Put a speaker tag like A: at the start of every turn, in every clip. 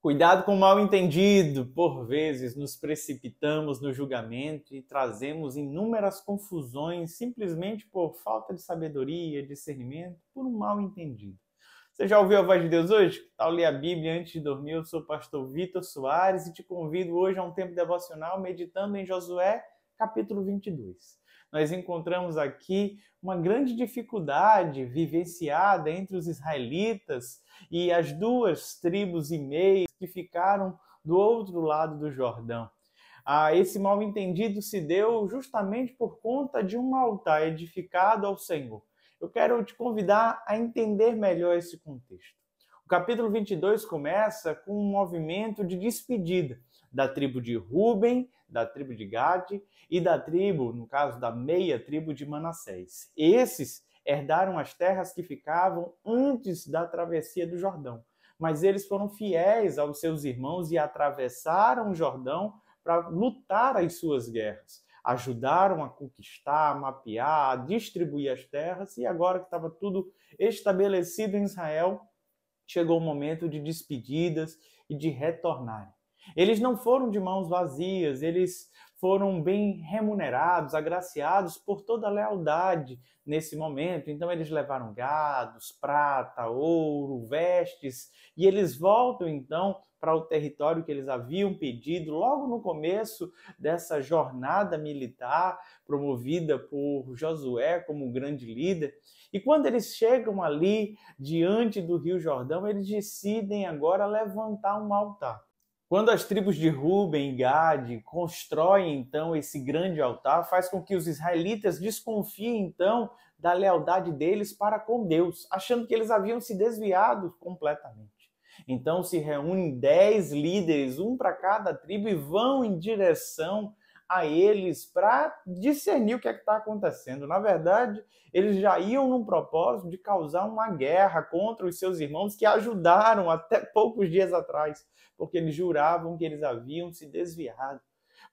A: Cuidado com o mal-entendido. Por vezes nos precipitamos no julgamento e trazemos inúmeras confusões simplesmente por falta de sabedoria, discernimento, por um mal-entendido. Você já ouviu a voz de Deus hoje? Ao ler a Bíblia antes de dormir, eu sou o pastor Vitor Soares e te convido hoje a um tempo devocional meditando em Josué, capítulo 22. Nós encontramos aqui uma grande dificuldade vivenciada entre os israelitas e as duas tribos e meia que ficaram do outro lado do Jordão. Esse mal-entendido se deu justamente por conta de um altar edificado ao Senhor. Eu quero te convidar a entender melhor esse contexto. O capítulo 22 começa com um movimento de despedida da tribo de Ruben, da tribo de Gade e da tribo, no caso da meia tribo de Manassés. Esses herdaram as terras que ficavam antes da travessia do Jordão, mas eles foram fiéis aos seus irmãos e atravessaram o Jordão para lutar as suas guerras. Ajudaram a conquistar, a mapear, a distribuir as terras, e agora que estava tudo estabelecido em Israel, chegou o momento de despedidas e de retornarem. Eles não foram de mãos vazias, eles foram bem remunerados, agraciados por toda a lealdade nesse momento. Então eles levaram gados, prata, ouro, vestes, e eles voltam então para o território que eles haviam pedido logo no começo dessa jornada militar promovida por Josué como grande líder. E quando eles chegam ali diante do Rio Jordão, eles decidem agora levantar um altar. Quando as tribos de Ruben e Gade constroem, então, esse grande altar, faz com que os israelitas desconfiem, então, da lealdade deles para com Deus, achando que eles haviam se desviado completamente. Então, se reúnem 10 líderes, um para cada tribo, e vão em direção a eles para discernir o que é que está acontecendo. Na verdade, eles já iam num propósito de causar uma guerra contra os seus irmãos que ajudaram até poucos dias atrás, porque eles juravam que eles haviam se desviado.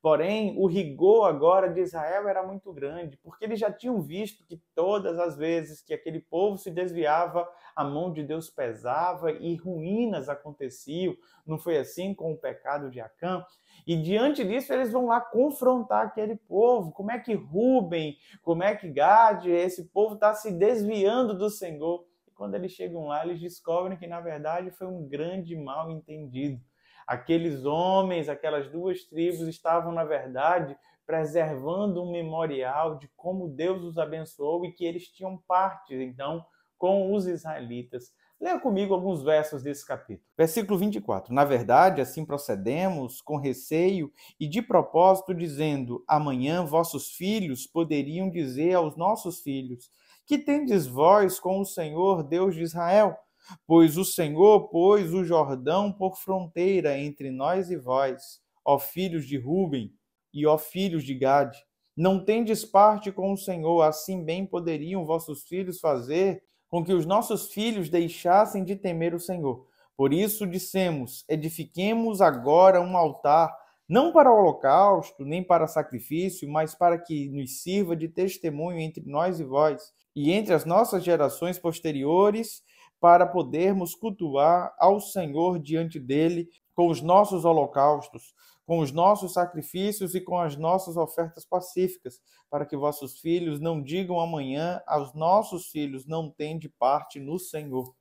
A: Porém, o rigor agora de Israel era muito grande, porque eles já tinham visto que todas as vezes que aquele povo se desviava, a mão de Deus pesava e ruínas aconteciam. Não foi assim com o pecado de Acã? E diante disso, eles vão lá confrontar aquele povo. Como é que Ruben, como é que Gade, esse povo está se desviando do Senhor? E quando eles chegam lá, eles descobrem que, na verdade, foi um grande mal-entendido. Aqueles homens, aquelas duas tribos estavam, na verdade, preservando um memorial de como Deus os abençoou e que eles tinham parte, então, com os israelitas. Leia comigo alguns versos desse capítulo. Versículo 24. Na verdade, assim procedemos, com receio e de propósito, dizendo: amanhã vossos filhos poderiam dizer aos nossos filhos: que tendes vós com o Senhor, Deus de Israel? Pois o Senhor pôs o Jordão por fronteira entre nós e vós, ó filhos de Ruben e ó filhos de Gade. Não tendes parte com o Senhor, assim bem poderiam vossos filhos fazer com que os nossos filhos deixassem de temer o Senhor. Por isso dissemos: edifiquemos agora um altar, não para holocausto, nem para sacrifício, mas para que nos sirva de testemunho entre nós e vós, e entre as nossas gerações posteriores, para podermos cultuar ao Senhor diante dele com os nossos holocaustos, com os nossos sacrifícios e com as nossas ofertas pacíficas, para que vossos filhos não digam amanhã aos nossos filhos: não tende parte no Senhor.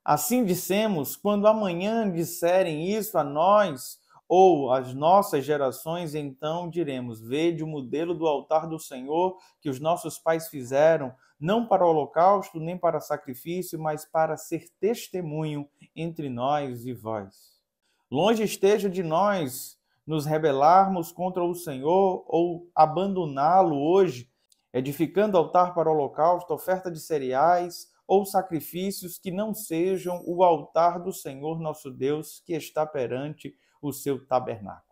A: Assim dissemos, quando amanhã disserem isso a nós ou às nossas gerações, então diremos: vede o modelo do altar do Senhor que os nossos pais fizeram, não para holocausto nem para sacrifício, mas para ser testemunho entre nós e vós. Longe esteja de nós nos rebelarmos contra o Senhor ou abandoná-lo hoje, edificando altar para holocausto, oferta de cereais ou sacrifícios que não sejam o altar do Senhor nosso Deus, que está perante o seu tabernáculo.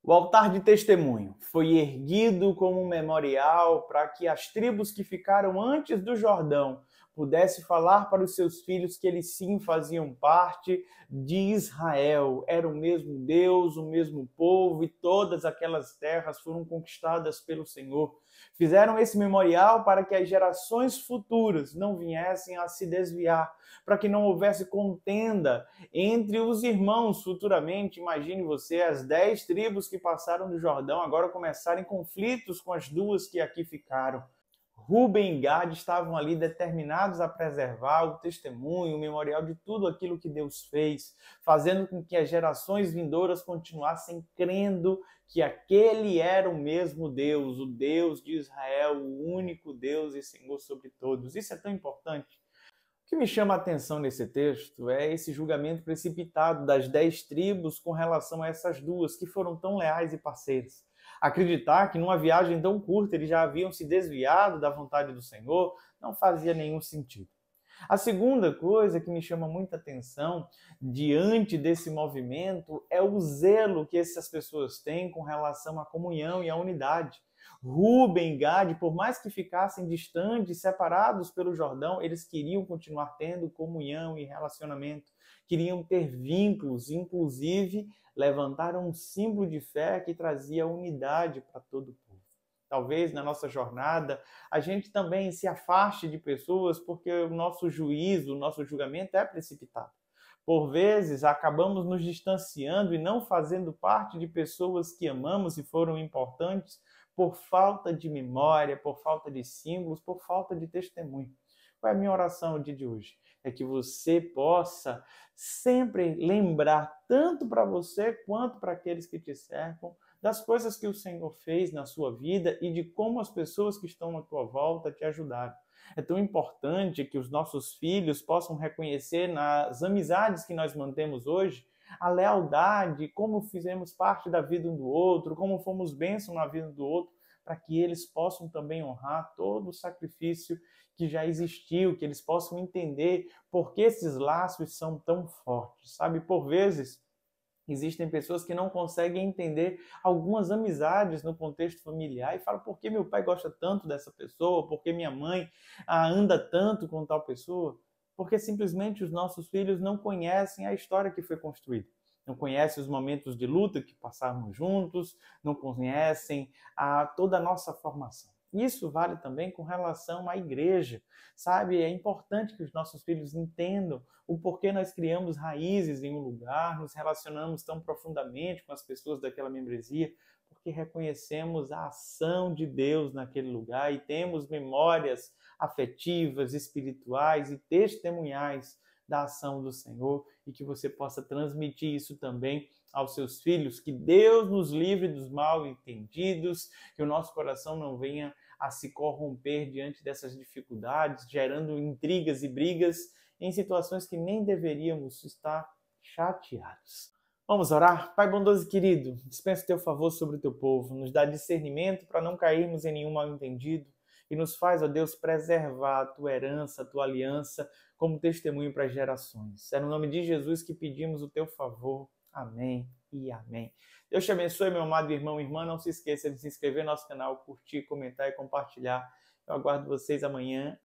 A: O altar de testemunho foi erguido como um memorial para que as tribos que ficaram antes do Jordão pudesse falar para os seus filhos que eles sim faziam parte de Israel. Era o mesmo Deus, o mesmo povo, e todas aquelas terras foram conquistadas pelo Senhor. Fizeram esse memorial para que as gerações futuras não viessem a se desviar, para que não houvesse contenda entre os irmãos futuramente. Imagine você, as 10 tribos que passaram do Jordão agora começarem conflitos com as 2 que aqui ficaram. Ruben e Gad estavam ali determinados a preservar o testemunho, o memorial de tudo aquilo que Deus fez, fazendo com que as gerações vindouras continuassem crendo que aquele era o mesmo Deus, o Deus de Israel, o único Deus e Senhor sobre todos. Isso é tão importante. O que me chama a atenção nesse texto é esse julgamento precipitado das 10 tribos com relação a essas 2 que foram tão leais e parceiras. Acreditar que numa viagem tão curta eles já haviam se desviado da vontade do Senhor não fazia nenhum sentido. A segunda coisa que me chama muita atenção diante desse movimento é o zelo que essas pessoas têm com relação à comunhão e à unidade. Ruben e Gad, por mais que ficassem distantes, separados pelo Jordão, eles queriam continuar tendo comunhão e relacionamento, queriam ter vínculos, inclusive levantaram um símbolo de fé que trazia unidade para todo o povo. Talvez na nossa jornada a gente também se afaste de pessoas porque o nosso juízo, o nosso julgamento é precipitado. Por vezes acabamos nos distanciando e não fazendo parte de pessoas que amamos e foram importantes por falta de memória, por falta de símbolos, por falta de testemunho. Qual é a minha oração no dia de hoje? É que você possa sempre lembrar, tanto para você quanto para aqueles que te cercam, das coisas que o Senhor fez na sua vida e de como as pessoas que estão à tua volta te ajudaram. É tão importante que os nossos filhos possam reconhecer nas amizades que nós mantemos hoje a lealdade, como fizemos parte da vida um do outro, como fomos bênção na vida do outro, para que eles possam também honrar todo o sacrifício que já existiu, que eles possam entender por que esses laços são tão fortes. Sabe, por vezes existem pessoas que não conseguem entender algumas amizades no contexto familiar e falam: por que meu pai gosta tanto dessa pessoa? Por que minha mãe anda tanto com tal pessoa? Porque simplesmente os nossos filhos não conhecem a história que foi construída. Não conhecem os momentos de luta que passamos juntos, não conhecem toda a nossa formação. Isso vale também com relação à igreja, sabe? É importante que os nossos filhos entendam o porquê nós criamos raízes em um lugar, nos relacionamos tão profundamente com as pessoas daquela membresia, porque reconhecemos a ação de Deus naquele lugar e temos memórias afetivas, espirituais e testemunhais da ação do Senhor, e que você possa transmitir isso também aos seus filhos, que Deus nos livre dos mal entendidos, que o nosso coração não venha a se corromper diante dessas dificuldades, gerando intrigas e brigas em situações que nem deveríamos estar chateados. Vamos orar? Pai bondoso e querido, dispensa o teu favor sobre o teu povo, nos dá discernimento para não cairmos em nenhum mal entendido e nos faz, ó Deus, preservar a tua herança, a tua aliança como testemunho para as gerações. É no nome de Jesus que pedimos o teu favor. Amém e amém. Deus te abençoe, meu amado irmão e irmã. Não se esqueça de se inscrever no nosso canal, curtir, comentar e compartilhar. Eu aguardo vocês amanhã.